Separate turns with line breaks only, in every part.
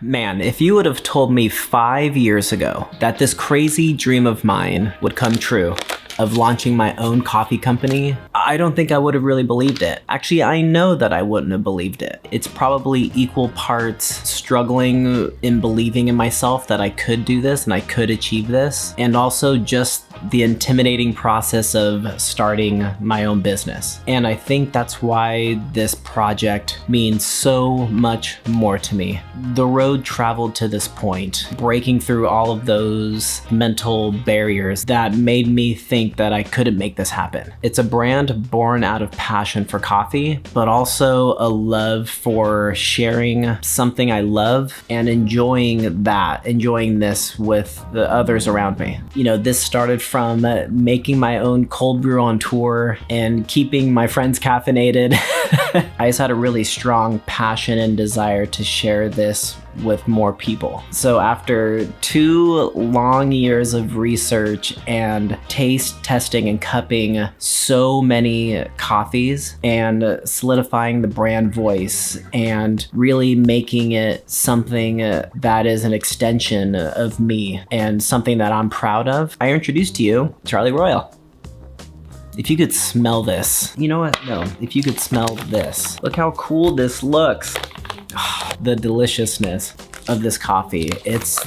Man, if you would have told me 5 years ago that this crazy dream of mine would come true, of launching my own coffee company, I don't think I would have really believed it. Actually, I know that I wouldn't have believed it. It's probably equal parts struggling in believing in myself that I could do this and I could achieve this, and also just the intimidating process of starting my own business. And I think that's why this project means so much more to me. The road traveled to this point, breaking through all of those mental barriers that made me think that I couldn't make this happen. It's a brand born out of passion for coffee, but also a love for sharing something I love and enjoying this with the others around me. You know, this started from making my own cold brew on tour and keeping my friends caffeinated. I just had a really strong passion and desire to share this with more people. So after 2 long years of research and taste testing and cupping so many coffees and solidifying the brand voice and really making it something that is an extension of me and something that I'm proud of, I introduced to you Charlie Royal. If you could smell this, you know what? No, if you could smell this. Look how cool this looks. The deliciousness of this coffee. It's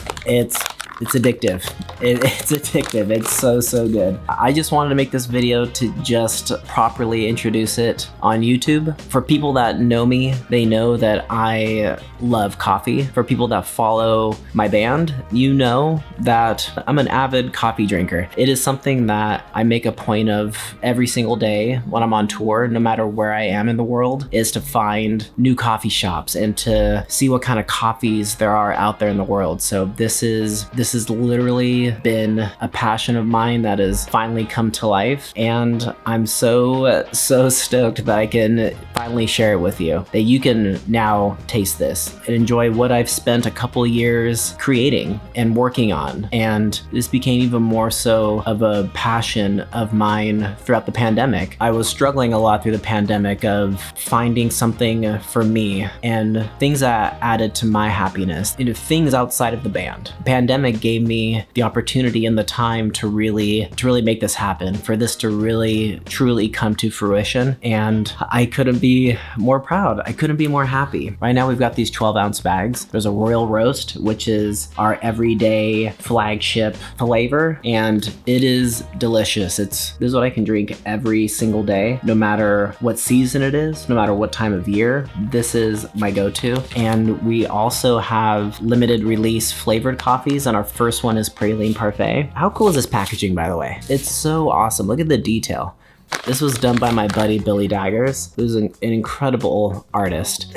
addictive. It's addictive. It's so good. I just wanted to make this video to just properly introduce it on YouTube. For people that know me, they know that I love coffee. For people that follow my band, you know that I'm an avid coffee drinker. It is something that I make a point of every single day when I'm on tour, no matter where I am in the world, is to find new coffee shops and to see what kind of coffees there are out there in the world. So this has literally been a passion of mine that has finally come to life, and I'm so stoked that I can finally share it with you, that you can now taste this and enjoy what I've spent a couple years creating and working on. And this became even more so of a passion of mine throughout the pandemic. I was struggling a lot through the pandemic of finding something for me and things that added to my happiness, into things outside of the band. The pandemic gave me the opportunity and the time to really make this happen, for this to really truly come to fruition. And I couldn't be more proud. I couldn't be more happy. Right now we've got these 12-ounce bags. There's a Royal Roast, which is our everyday flagship flavor, and it is delicious. This is what I can drink every single day, no matter what season it is, no matter what time of year. This is my go-to. And we also have limited release flavored coffees, and our first one is Praline Parfait. How cool is this packaging, by the way? It's so awesome. Look at the detail. This was done by my buddy Billy Daggers, who's an incredible artist.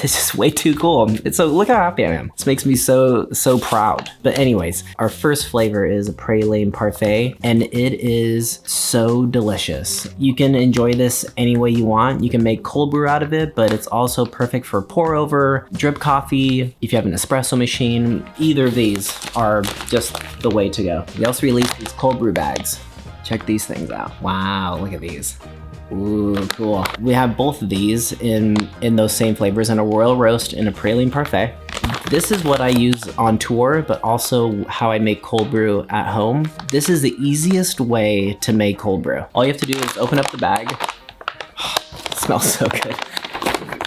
It's just way too cool. It's so, look how happy I am. This makes me so proud. But anyways, our first flavor is a Praline Parfait, and it is so delicious. You can enjoy this any way you want. You can make cold brew out of it, but it's also perfect for pour over, drip coffee. If you have an espresso machine, either of these are just the way to go. We also released these cold brew bags. Check these things out. Wow, look at these. Ooh, cool. We have both of these in those same flavors, and a Royal Roast and a Praline Parfait. This is what I use on tour, but also how I make cold brew at home. This is the easiest way to make cold brew. All you have to do is open up the bag. It smells so good.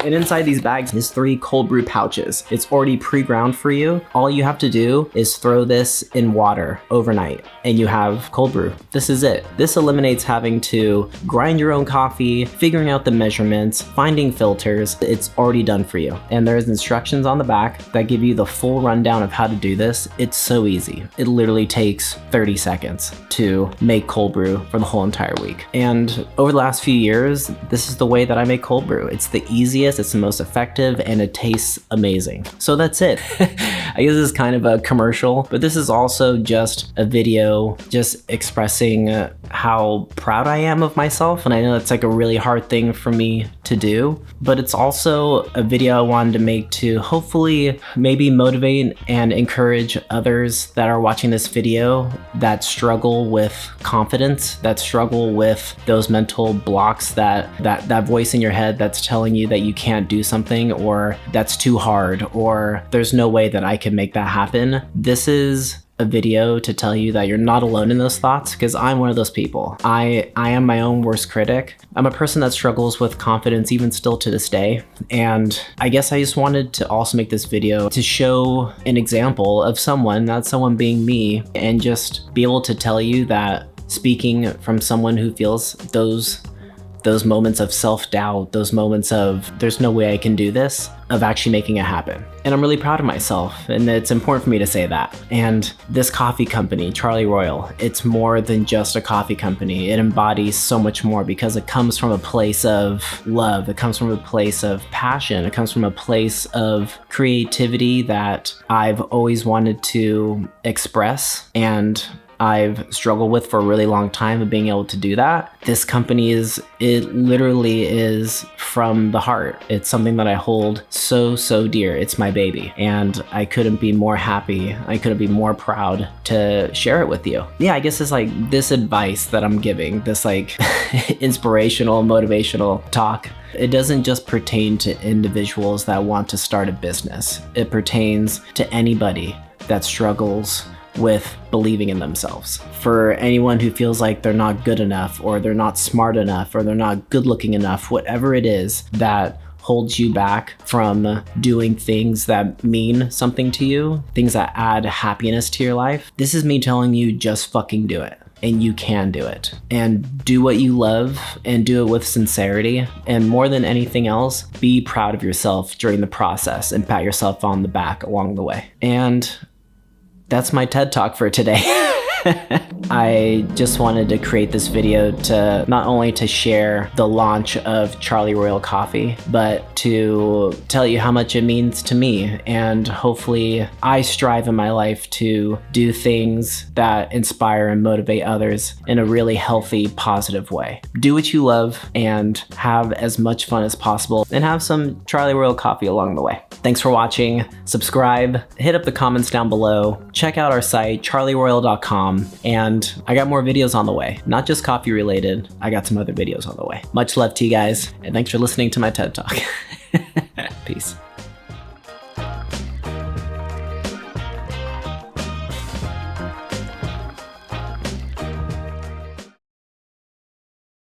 And inside these bags is 3 cold brew pouches. It's already pre-ground for you. All you have to do is throw this in water overnight and you have cold brew. This is it. This eliminates having to grind your own coffee, figuring out the measurements, finding filters. It's already done for you. And there's instructions on the back that give you the full rundown of how to do this. It's so easy. It literally takes 30 seconds to make cold brew for the whole entire week. And over the last few years, this is the way that I make cold brew. It's the easiest, it's the most effective, and it tastes amazing. So that's it. I guess this is kind of a commercial, but this is also just a video just expressing how proud I am of myself. And I know it's like a really hard thing for me to do, but it's also a video I wanted to make to hopefully maybe motivate and encourage others that are watching this video that struggle with confidence, that struggle with those mental blocks, that voice in your head that's telling you that you can't do something, or that's too hard, or there's no way that I can make that happen. This is a video to tell you that you're not alone in those thoughts, because I'm one of those people. I am my own worst critic. I'm a person that struggles with confidence even still to this day. And I guess I just wanted to also make this video to show an example of someone, not someone being me, and just be able to tell you that speaking from someone who feels those moments of self-doubt, those moments of there's no way I can do this, of actually making it happen. And I'm really proud of myself, and it's important for me to say that. And this coffee company, Charlie Royal, it's more than just a coffee company. It embodies so much more because it comes from a place of love. It comes from a place of passion. It comes from a place of creativity that I've always wanted to express, and I've struggled with for a really long time of being able to do that. This company it literally is from the heart. It's something that I hold so, so dear. It's my baby. And I couldn't be more happy. I couldn't be more proud to share it with you. Yeah, I guess it's like this advice that I'm giving, this like inspirational, motivational talk. It doesn't just pertain to individuals that want to start a business. It pertains to anybody that struggles with believing in themselves. For anyone who feels like they're not good enough, or they're not smart enough, or they're not good looking enough, whatever it is that holds you back from doing things that mean something to you, things that add happiness to your life, this is me telling you, just fucking do it. And you can do it. And do what you love, and do it with sincerity. And more than anything else, be proud of yourself during the process and pat yourself on the back along the way. And that's my TED Talk for today. I just wanted to create this video to not only to share the launch of Charlie Royal Coffee, but to tell you how much it means to me. And hopefully I strive in my life to do things that inspire and motivate others in a really healthy, positive way. Do what you love and have as much fun as possible, and have some Charlie Royal coffee along the way. Thanks for watching. Subscribe, hit up the comments down below, check out our site, charlieroyal.com. And I got more videos on the way, not just coffee related. I got some other videos on the way. Much love to you guys, and thanks for listening to my TED Talk. Peace.